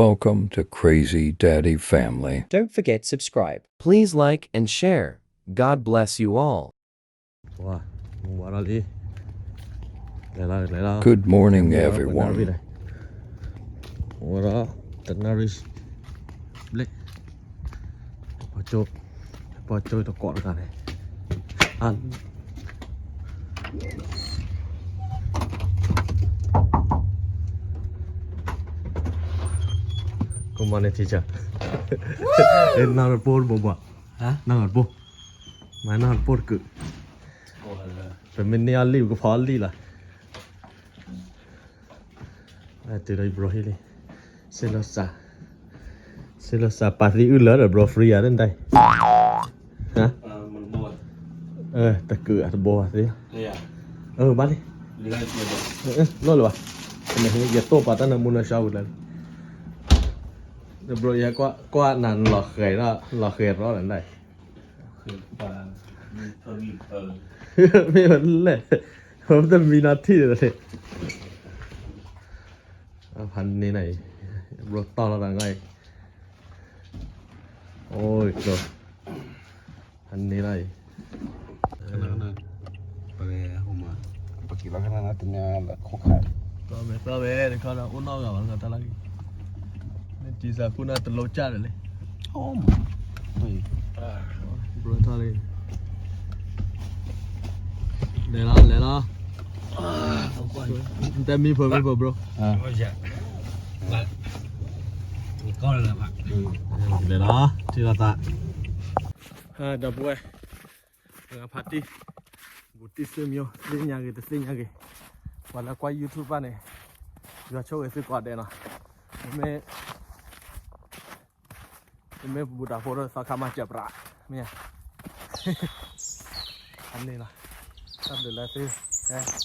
welcome to Crazy Daddy Family. Don't forget subscribe. Please like and share. God bless you all. Good morning, everyone. Good morning, teacher. Now report, Boba. Now report. My not report good. The mini I leave for Lila. I did a bro hilly. Silosa party uller, bro free, didn't I? Huh? The good at the board there. Yeah. Oh, buddy. No, and he get top at the moon shower. The bro, yeah, quite none lock hair, lock hair, all and I. Me let of the Minati. A honey night. Brought taller than I. Oh, it's so honey night. Tome, con un no người ta lấy. Chỉ là cũng là từ lâu cha rồi đấy. Bro thôi đi. Để nó. Tem mi phở bro. Con là bạn. Để đó, chỉ là ta. Đập quay. Party. Buti semio, sinh nhà cái. Và là quay YouTube này. Giờ cho cái sự quạt đây nào. Mẹ bụt đã phô rồi sao khám chập ra mẹ anh này là sắp được lại từ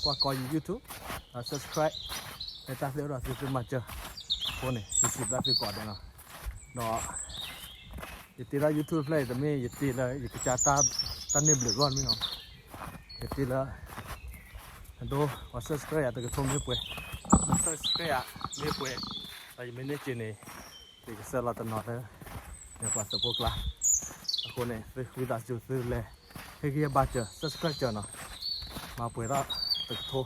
qua coi YouTube và subscribe để ta sẽ được sự mặt trời phô này thì chụp ra từ quả đây nào đó thì là YouTube này thì mẹ thì là cái cha ta nên được luôn mới không thì là đó và subscribe từ cái thông điệp quay subscribe điệp quay tại vì mình trên này thì cái sẽ là tận nọ đấyเนี่ยกว่าสปอร์ตละคนเนี่ยวิธีจุดซื้อเลยให้เกี่ยบาเจอ subscribe เจอเนาะมาเปิดแล้วตึกโทร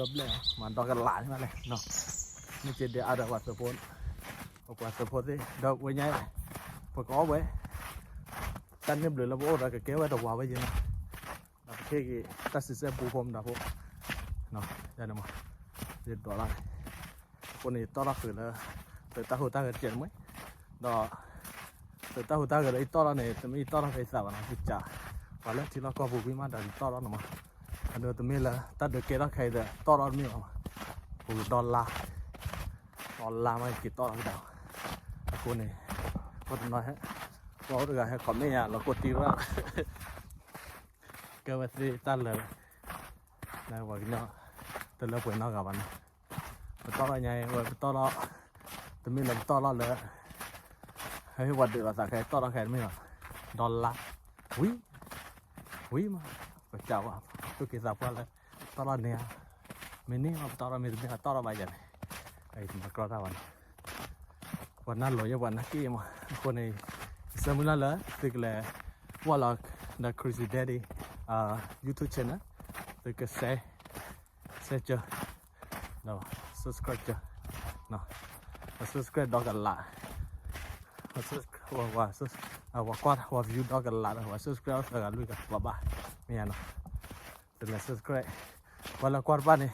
รับเลยมันดอกกันหลายมาเลยเนาะไม่เจอเดี๋ยวอะไรกว่าสปอร์ตกว่าสปอร์ตสิดอกไว้ไงพอก็ไว้ตั้งเนี่ยเบลอแล้วโอ้เราก็เก็บไว้ดอกว่าไว้ยังเราแค่กี่ตัดสินใจปูพรมดอกพวกเนาะได้เนาะเรียบร้อยละคนนี้ต้อนรับคือแล้วแต่ตาหูตาเกิดเจ็บไหมđó từ tao cái đấy to này tụi mình to cái sao nó bị chả và lúc thì nó có vụ mà đã to đó mà anh đưa tụi mình là ta được cái đó khai được to đó miếng vụ đô la mà kịp to cái đầu cô này có nói hết có được hay còn mấy nhà nó cột tiêu đó cái vật gì ta là vào cái nó từ lúc nó gặp anh to là nhảy rồi to đó tụi mình làm to đó làให้วัดเดือดสักแค่ต้อนรับแขกไม่หรอดอลลาร์วิมาก็เจ้าอ่ะตัวกิจสับอะไรต้อนรับเนี่ยไม่นี่มาต้อนรับไม่ถึงต้อนรับไปยังไอ้ถึงมากรอดวันนั้นเลยวันนั้นกี่มาคนในสมุนไพรเลยตึกเลยว่าเรา The Crazy Daddy YouTube channel ตึกเซ่เจอเนาะ subscribe เจอเนาะ subscribe ดอกกันละว่าqua view đó gần lại và subscribe gần lui cả và ba nghe nó từ là subscribe và là qua ba này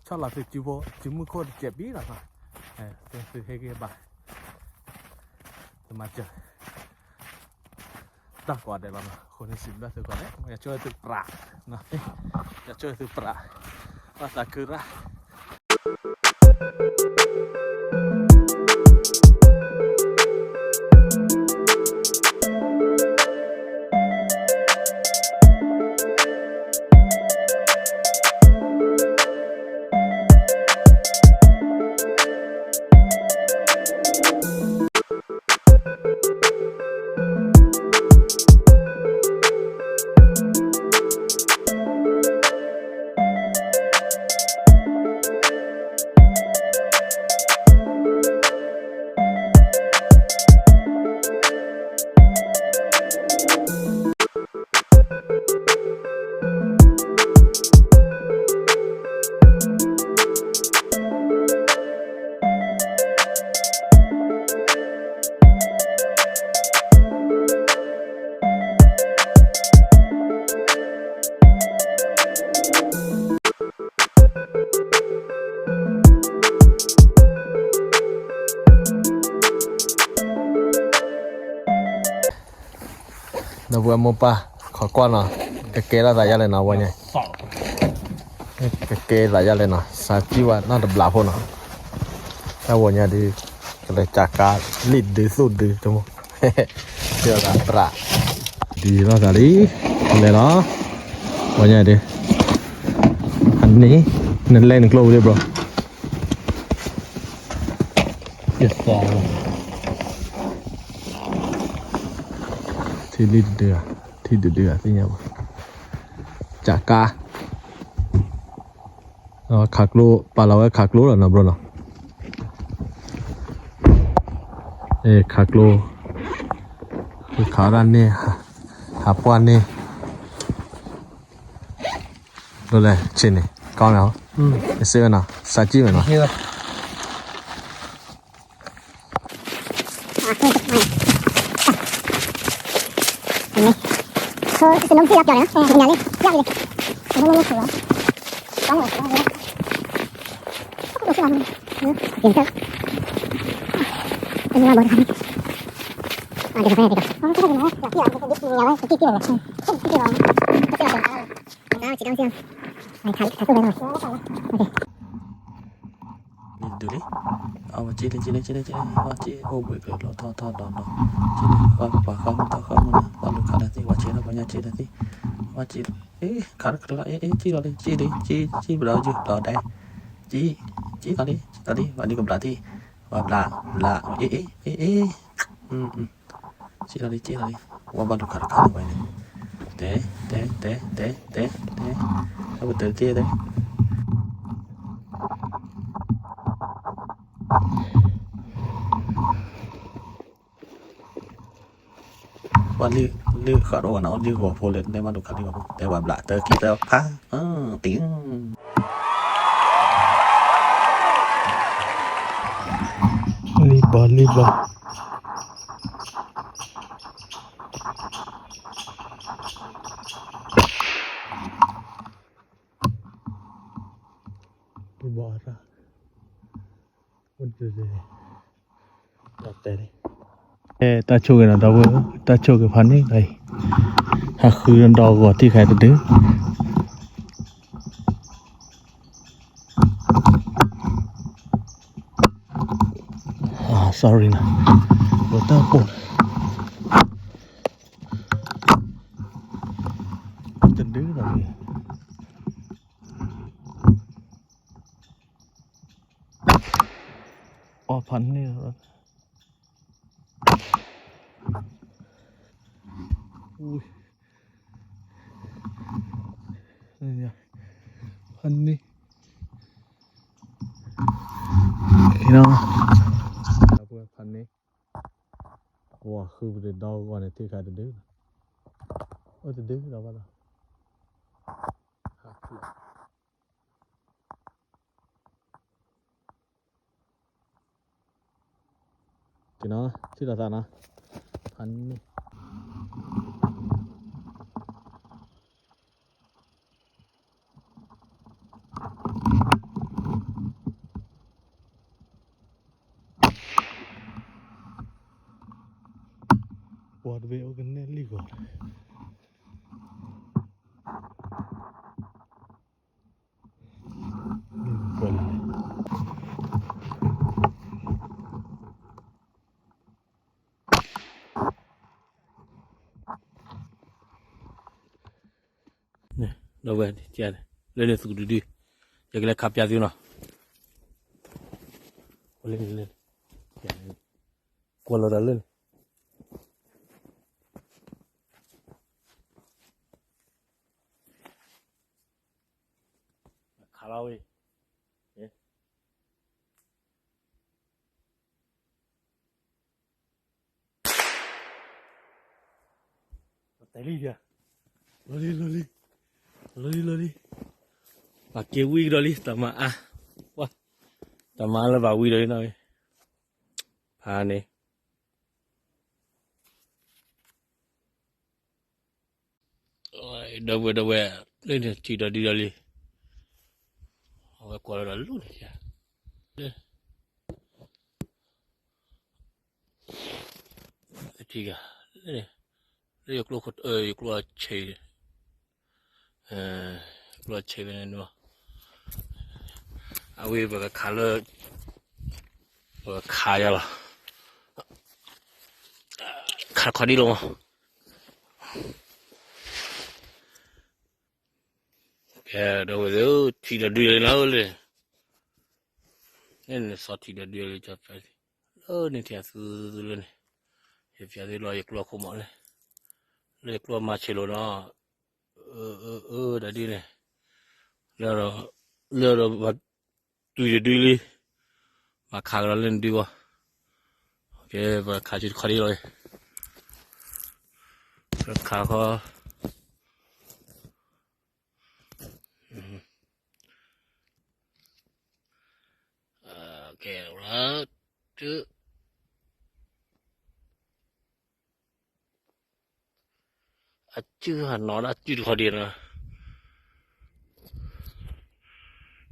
cho là việc chịu mua khô chẹp bí là thôi từ hay kia bà từ mặt trời ta quả đây làคนที่สิบได้từ quả đấyอย่าช่วยtừปลาเนาะอย่าช่วยtừปลาภาษาคือละ nó vừa mua pa khó quan à cái kế là tại gia lên nào vậy nhỉ สอง cái kế là gia lên nào sao chỉว่าน่าจะบลาพอนะถ้าวันนี้ดีก็เลยจากการลิดดื้อสุดดื้อจังมั้งเชื่อกันปะดีแล้วกันดิเลยเนาะวันนี้ดีอันนี้นั่นเล่นกลัวเลย bro เจ็ดสอง ที่ลิดเดือที่เดือที่เนี่ยจากกาขักลูปลาเราก็ขักลูแล้วนะ bro เนาะขักลูคือขาด้านนี้หาปวนนี่ดูเลยชิ้นนี่ก้อนแล้วไปซื้อกันเนาะซาจิเหมือนเนาะ นี่เลย c'est l'homme qui l'a peur, hein. On y aller. Y arriver. On va le trouver. Pas mal, ça va. Pourquoi ça va? Bien sûr. On va voir. Ah, déjà fait, déjà. On va faire une la pire, c'est des petits, c'est qui là. C'est qui là. C'est là. Ah, tu danses bien. Allez, calme, ça va. OK. ดูดิเอามาจีเลยว่าจีโอ้เบื่อเกินเราทอดจีเลยว่าปากเขามันต่อเขามันว่าลูกค้าที่ว่าจีเราปัญญาจีที่ว่าจีขาดกระไรจีเราเลยจีเราอยู่เราได้จีเราดิวันนี้ก็ปลาที่ว่าปลาจีเราดิว่าบ้านลูกค้าไปเนี่ยเตะเอาไปเตะจีเลยว่าลือขาดว่าเนาะลือหัวโพลเลยได้มาดูขาดดีกว่าแต่ว่าบลาเตอร์กินแล้วค่ะติ๋งรีบบอลอะมันจะแต่ตาโชกันนะดาวตาโชกันพันนี่ไงหากคือดอกก่อนที่ใครจะดื้อsorry นะว่าตาปวดจะดื้อหน่อยพันนี่แล้วอุ้ยนี่พันนี่เนาะพันนี่ว้าคือเด็ดดอกก่อนเนี่ยที่ใครจะดื้อจะดื้อเราบ้างจีน่าที่เราทำนะพันนี่ปวดเวลกันแน่ลีก่อนเราเว้ยเจ้าเล่นสุดดีอยากเล่นขับยาสิเนาะเล่นกวนเราเล่นขาเราเว้ยแต่ลีเดียloli pakai wig loli tama wah tama lah bawa wig loli nawe pane dawe ini tidak di loli awak kuala lalu ni ya tiga ini เรียกลูกคนกลัวเชยกลัวเชยเป็นเนาะเอาไว้แบบขาเลยขาอย่าละขาขอดีลงแกเดี๋ยวทีละเดือนแล้วเลยนี่สอดทีละเดือนเลยจะไปนี่ที่ซื้อเลยเนี่ยที่ซื้อรอยกลัวขโมยเลยกลัวมาเชลล์เนาะเดี๋ยวดีเลยแล้วเราแบบดูเลยมาขายเราเล่นดีวะโอเคมาขายจุดขอดีเลยราคาเขาโอเคแล้วจุดชื่อหันนอนจุดขอดีนะ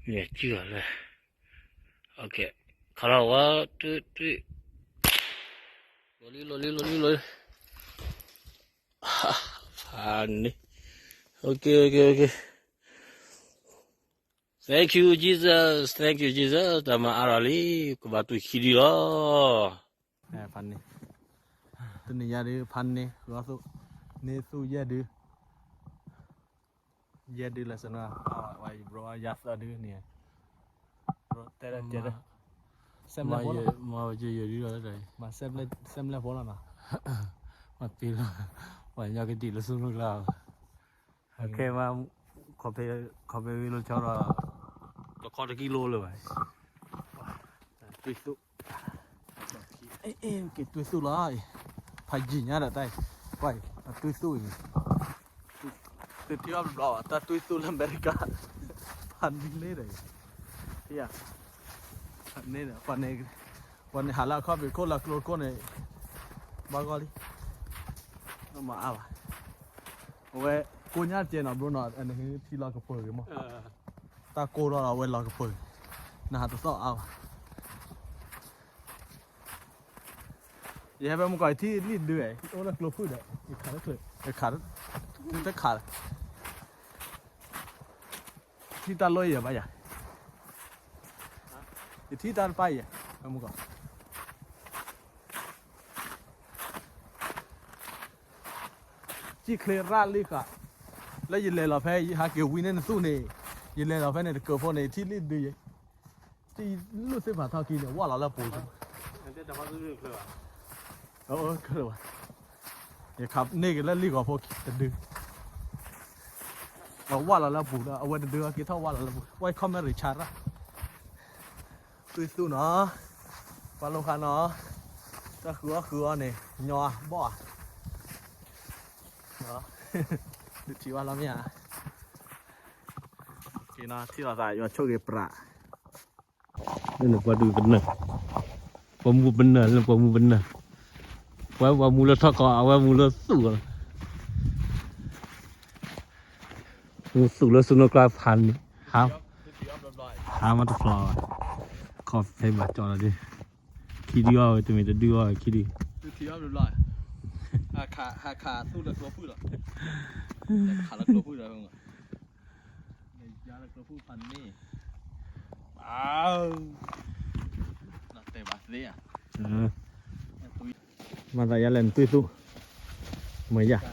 เนี่ยชื่ออะไรโอเคเขาเราว่าจุดลอยผ่านนี่โอเคThank you Jesusแต่มาอะไรลี่ก็บาตุคิดีล้อพันนี่ตัวนี้ยาดื้อพันนี่รอสุเนสุยาดื้อละสนะไว้บรอยาสดื้อเนี่ยแต่ละเจอเซมเลฟอนมาเจอดีแล้วเลยมาเซมเลฟอนนะมาตีแล้ววันยากันตีแล้วสู้ลูกเราโอเคมาขอไปรถเช่าเราตะคอตะกิโลเลยไปตุยสุเกตุยสุเลยพายจีน่าได้ไปตุยสุติดที่ว่าเราแต่ตุยสุอเมริกาพันนี่เลยที่อ่ะพันนี่เนี่ยวันนี้หาละข้อไปโคละโคลโคเนี่ยบางกอลีน้ำมาอ่ะโอ้ยกูเนี่ยเจนอ่ะบรูน่ะอันนี้ที่เรากระเปิดมั้งตาโกเราเวลากระเปิดน่าจะต้องเอาอย่าไปมึงก่อยที่รีดด้วยโอ้แล้วกลัวพูดเลยขาดเลยขาดจะขาดที่ตาลอยอย่าไปอย่าที่ตาไปอย่ามึงก่อนที่เคลียร์ราลิกะแล้วยินเลยเราแพ้หาเกี่ยววินนั่นสู้เนี่ยยินเลยเราแพ้เนี่ยเกิดพอเนี่ยที่รีดด้วยที่รู้สึกว่าเท่ากี้เนี่ยว่าเราแล้วปูจุแต่ว่าเรื่องเลยว่ะก็เลยว่ะอย่าขับนี่กันแล้วรีกว่าพวกจะดึงเราว่าเราแล้วปูแล้วเอาไว้ดึงกี่เท่าว่าเราแล้วปูไว้คอมเมอร์ริชาร์ดสู้เนาะปลาโลคาเนาะถ้าคือเนี่ยยัวบ่เนาะดูที่ว่าเราเนี่ยกินนะที่เราใส่ยัวโชคดีปลานี่หนูว่าดูเป็นเนอะว่ามูเป็นเนอะแล้วว่ามูเป็นเนอะว่ามูแล้วทอกเอาว่ามูแล้วสู้กันมูสู้แล้วสู้นกกลายพันนี่ครับหามาตะฟลอขอบใจบัดจอแล้วดิคิดดีว่าจะมีแต่ดีว่าคิดดีดูที่ว่าเรียบร้อยขาสู้แล้วกลัวพูดหรอขาแล้วกลัวพูดอะไรบ้างในยาแล้วกลัวพูดพันนี่น่าเตะบาสเลยมาแต่ยาเล่นตุ้ยสู้เหมือนอย่าง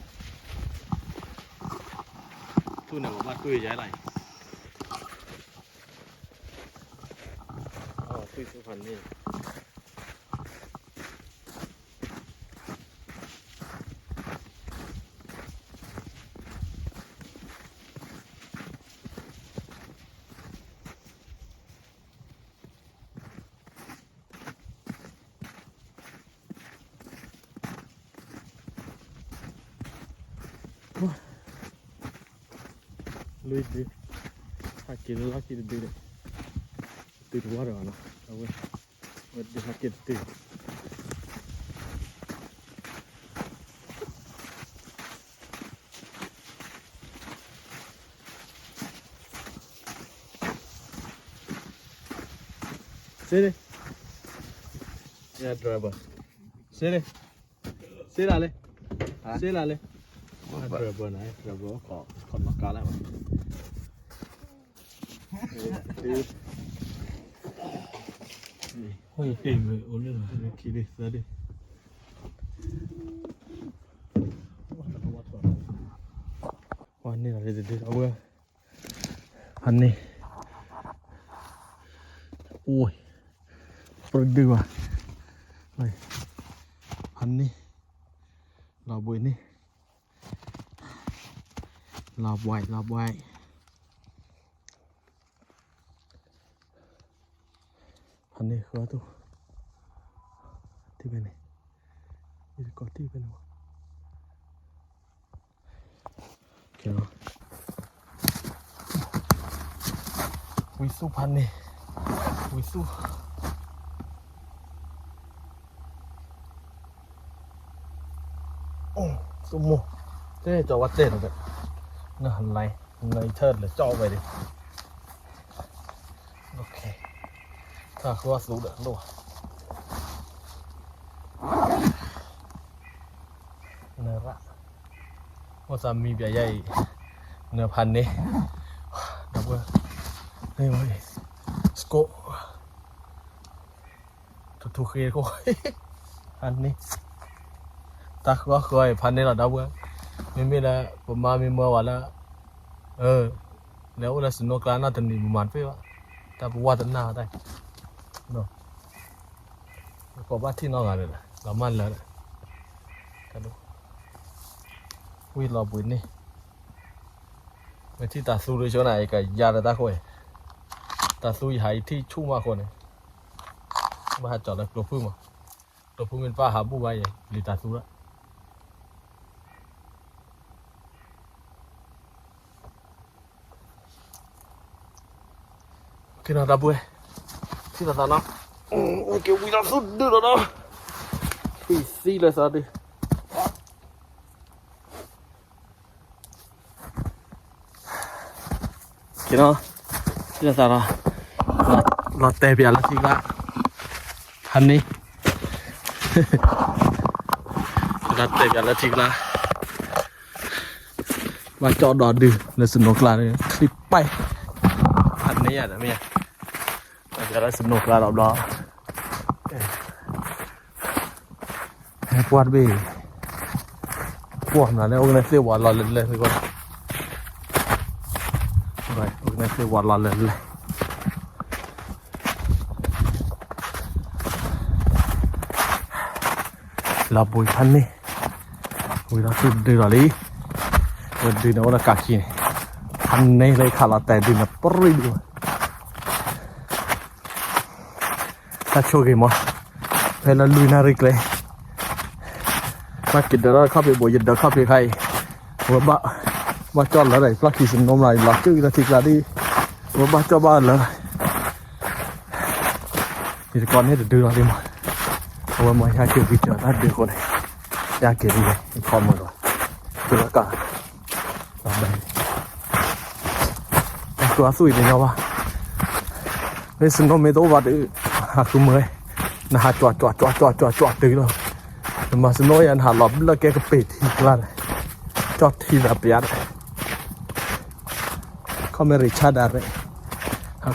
ตู้ไหนบอกว่าตุ้ยย้ายไรตุ้ยสู้พันนี่ลุยดิหากินแล้วกินดีเลยตื่นว่าหรอเนาะเอาไว้วันเดี๋ยวหากินตื่นเสร็จเนี่ยดรายเวอร์เสร็จอะไร เบอร์เบอร์ไหนเบอร์เบอร์ขอคนมากาแล้วเฮ้ยเก่งเลยโอ้เรื่องคิดดิเสือดิวันนี้เราจะดูเอาเบอร์พันนี้โอ้ยปรึกดีว่ะไปพันนี้เราบุยนี่เราไว้พันนี้คือตัวที่เป็นไงนี่ก็ที่เป็นวะเกี่ยววิสุพันนี่วิสุโอ้สมมุติเจ๊จอวัดเต้นเลยน่าหันไหลเทิดเลยจ่อไปดิโอเคถ้าคือว่าสูดเด้อลูกเนื้อละว่าสามีเบียร์ใหญ่เนื้อพันนี่ดับเบิ้ลนี่เว้ยสโก้ทุกๆเคยก็พันนี่ตาคือว่าเคยพันนี่เราดับเบิ้ลไม่ละผมมามีเมื่อวันละแล้วเราสนุกการน่าจะหนีประมาณเพื่อแต่ผมว่าจะน่าได้เนาะก็บ้านที่นอกอะไรล่ะเรามันแล้วนะกันดูวิ่งรอบุญนี่ไม่ที่ตาสู้เลยช่วงไหนกับยาตาคุยตาสู้หายที่ชุ่มมากคนเลยมาหาจอดเลยตัวพึ่งมาตัวพึ่งเป็นป้าหาบุ้งไว้ยังหรือตาสู้ละกินอะไรบุ้ยที่ตาเนาะเกี่ยววิ่งสุดดื้อแล้วเนาะวิ่งซีเลยสัตว์ดิกินเนาะที่ตาเนาะเราเตะไปอะไรทีละพันนี้เราเตะไปอะไรทีละมาจอดดอดื้อเลยสนุกละเลยคลิปไปพันนี้อ่ะนะเมียจะได้สนุกแล้วรอบๆให้ปวดบีปวดนะเนี่ยโอ้ยเสียววันรอเลยทุกคนไปโอ้ยเสียววันรอเลยเราบุยพันนี่บุยเราสุดดีกว่าลีวันดีนะวันกากีนี่พันนี่เลยขาลาแต่ดีนะปรีดีถ้าโชว์กี่มั้งเวลาลุยนาริกเลยมากินเดี๋ยวเราเข้าไปบวยเดี๋ยวเข้าไปใครว่าบ้าจอดแล้วไหนปลักขี้สนมไหลหลักจื้อนาทีกลาดีว่าบ้าจอดบ้านแล้วกิจกรนี้เดี๋ยวดูเราดิมั้งว่ามันยากเกี่ยวกับเจ้าท่านเดียวคนยากเกี่ยวกับคอมมันหรอดูแล้วกันต่อไปตัวสุยเป็นยังวะเฮ้ยสนมไม่โตวัดหาคือเมื่อยนะฮะจอดตื่นแล้วมาสนอยอันหาหลบแล้วแกก็ปิดทีกลางจอดทีละเปียดเขาไม่ริชาร์ดอะไร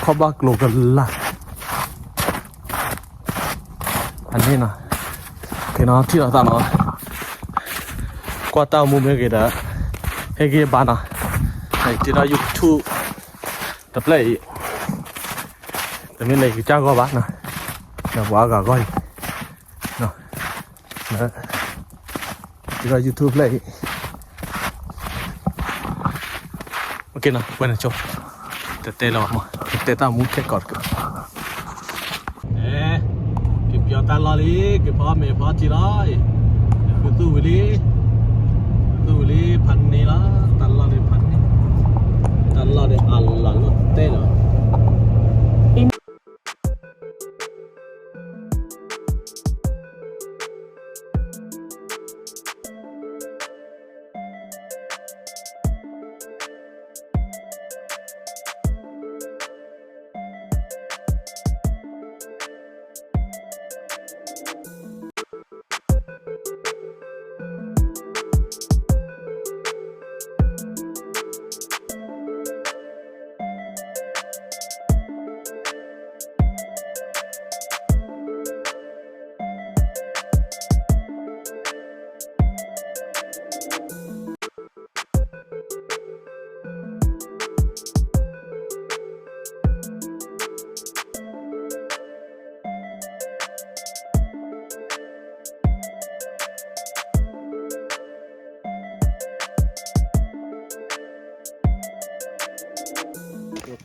เขาบ้ากลัวกันละอันนี้นะคือน้องที่เราตามน้องกว่าเต้ามุมเมื่อกี้เด้อเฮ้ยกี่บ้านอ่ะไอ้ที่เราอยู่ทูแต่เปล่าแต่ไม่เลยคือเจ้าก็บ้านนะนะว่าก็นะนะที่เรา YouTube เลยโอเคนะวันนี้จบเตะเรามาเตะตามมุ้งแค่กอดกันเก็บเกี่ยวตันรอลีเก็บพอเมย์พอจีร้อยคือตู้วิลีพันนี้ละตันรอลีพันนี้ตันรอลีอัลลาลุเตะเหรอ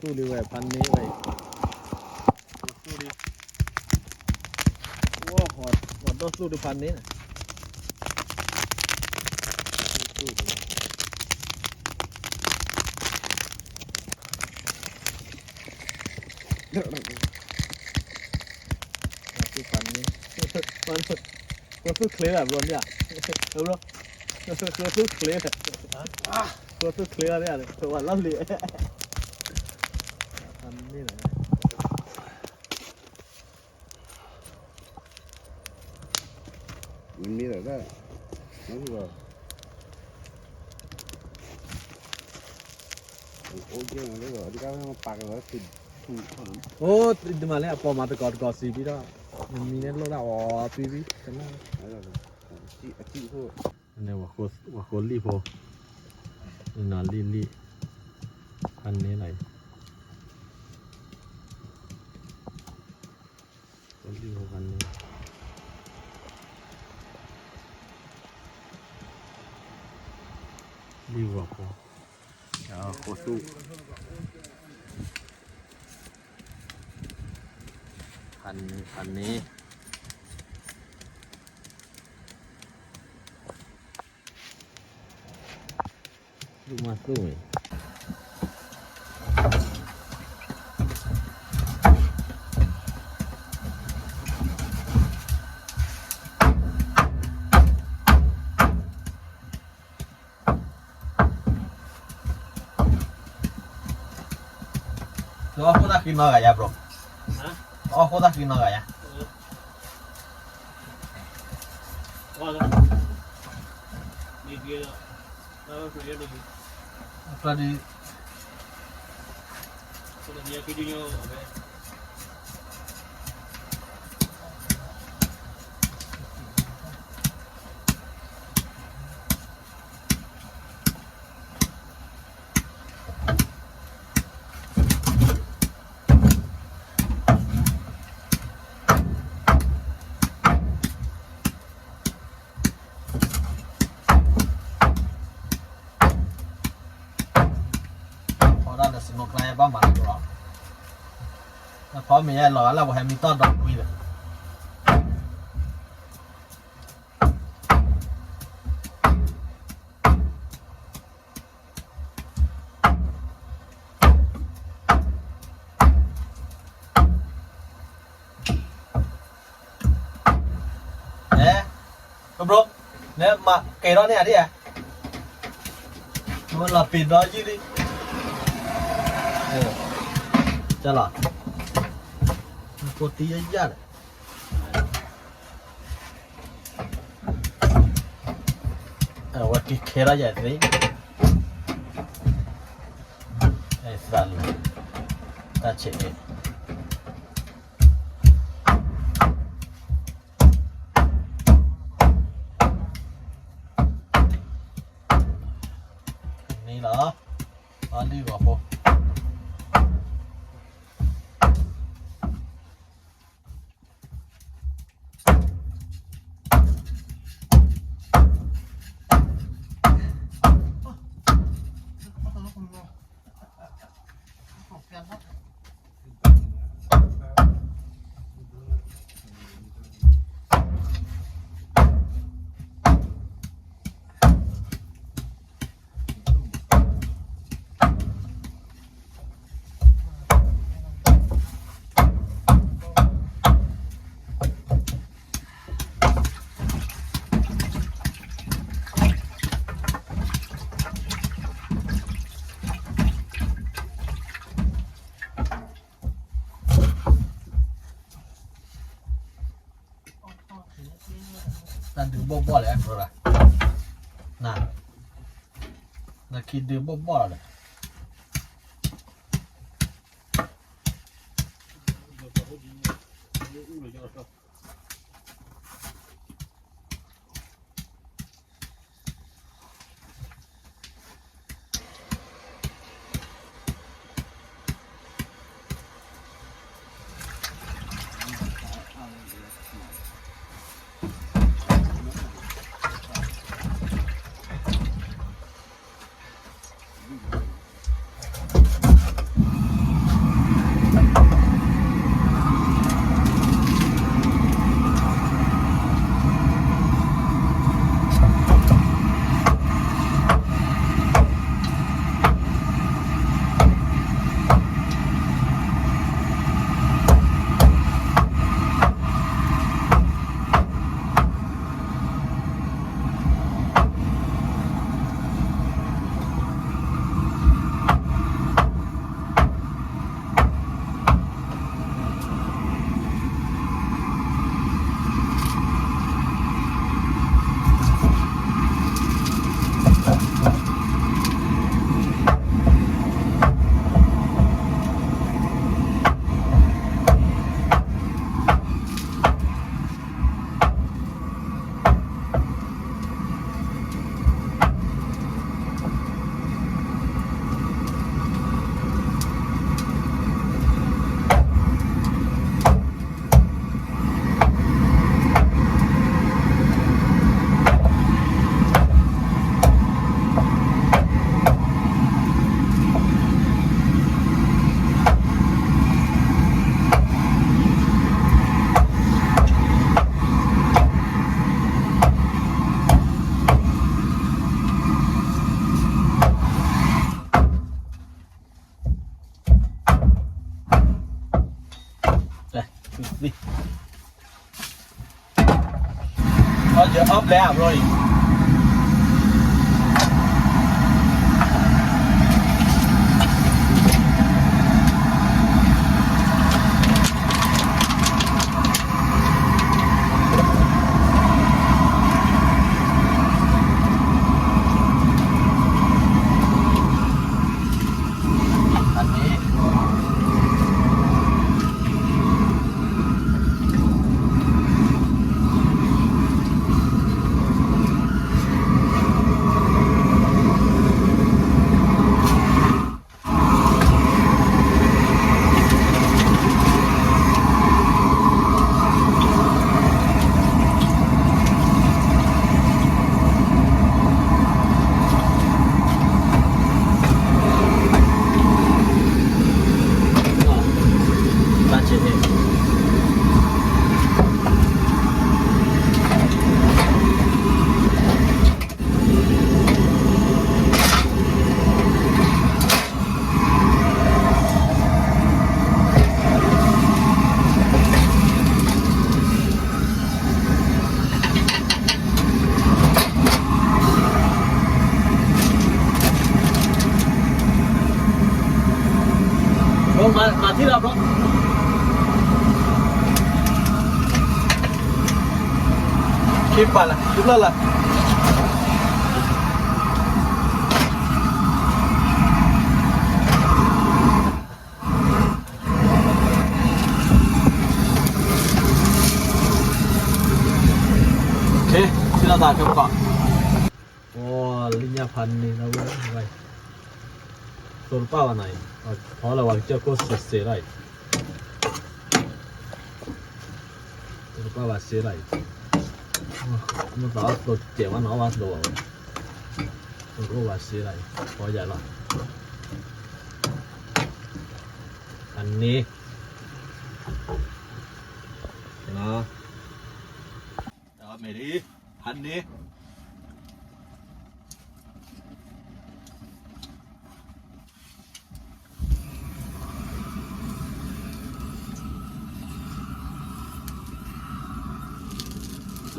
สู้ดีเว้ยพันนี้เว้ยสู้ดีว้าหอดต้องสู้ดีพันนี้นะสู้ดีสู้พันนี้มันสู้เคลียร์แบบนี้อ่ะรู้หรอสู้เคลียร์สู้เคลียร์เนี่ยตัวล้อเลียพันนี้แหละ mình biết rồi đó nói gì rồi ôi chứ mà đấy rồi đi các nó bạc rồi thì โอ้ดิมาเลยพอมาไปกอดซีพี่ก็มันมีเนี่ยรถอ๋อพี่กันนะ đấy là chị thôi อันนี้ว่าโคลี่โพนี่นอนลี่อันนี้ไหนโคลี่โพอันนี้ลี่ว่าโพโคสู้อันนี้ลูกมาสู้ไหมLo aku tak kena gak ya bro? Hah? Oh aku tak kena gak ya? Wala. Ni dia apa kerja lagi? Tadi Sudah dia kerjanya apa? orang ada senok naya apa mana bro? Nah kalau misalnya lo ala wahai minta dong gitu. Bro, nếu mà cái đó này đi à? Nó là pin đó chứ đi. Cho lọt. Cô tí ấy ra này. What cái khé ra vậy đấy. Đây ra luôn. Ta chạy. Này đó. Đi vào phố. Dan đường bom bò lại anh rồi nè là khi đường bom bò này giờ ốp lẹ rồiมาที่เราเนาะคลิปปั่นล่ะคลิปเล่นล่ะโอเคที่เราตัดกันก่อนโอ้ลิ้นยาพันนี่นะเว้ยไว้ตัวเป้าอันไหนพอเราวางเจ้าก็เสียไรตัวเป้าว่าเสียไรมันต่อตัวเจ็บว่าน้องว่าตัวตัวก็ว่าเสียไรพอใหญ่ละอันนี้นะไม่ดีอันนี้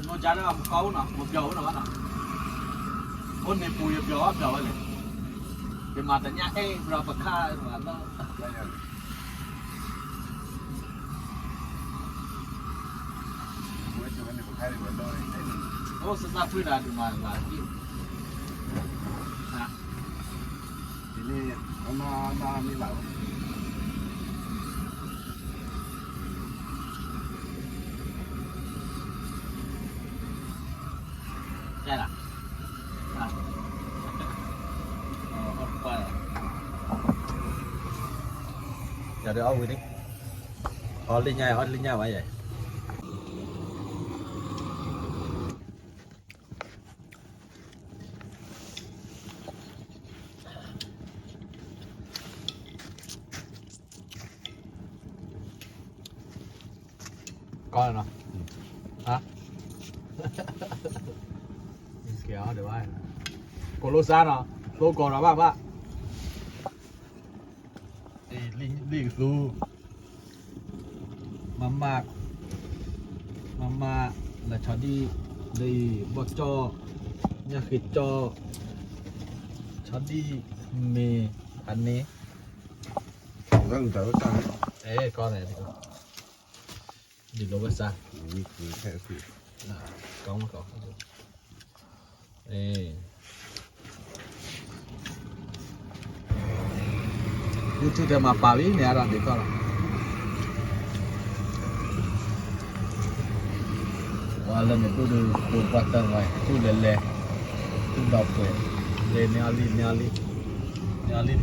nó trả ra một câu nè, một dầu nữa nè. Con này bùi dầu áp dầu này. Cái mặt là nhát ấy, rồi bật kha mà nó. Ô, sao ta phui là được mà là gì? Hả? Thì này nó mới bảo Đây là không phải giờ đưa ông đi on lên nhau vậy vậy coi nào hả kéo được ai cô lô xa nào lô còn nào bác đi linh su mama là cho đi bọt cho nhà khít cho đi mì ăn nè gần tới ta ê con này đi lô bát xaนี่คือแค่สิ có ê YouTube mà bảo ý nè rồi để coi qua lần này tôi được quan tâm rồi tôi lè tôi đọc rồi để nè li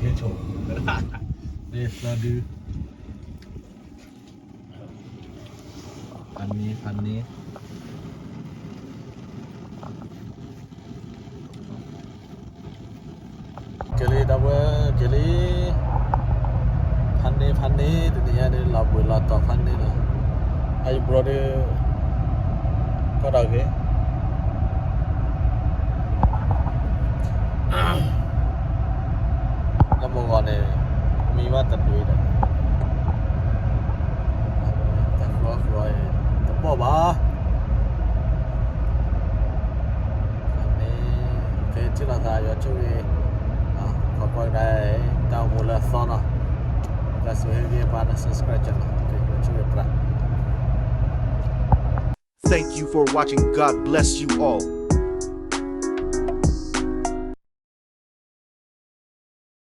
cái chỗ để là đưa anh ní cái này đâu cái nàyพันนี้ตัวนี้เนี่ยเราบุญเราต่อพันนี้นะไอ้บรอเดอร์ก็ได้กี่แล้วมองก่อนเนี่ยมีว่าตัดด้วยนะตัดร้อยตัดบ่บ้า thế chứ là ta cho chú ý có quay đây tao mua là son à ta sẽ về bạn subscribe cho nó thì chú ý bạn. Thank you for watching. God bless you all.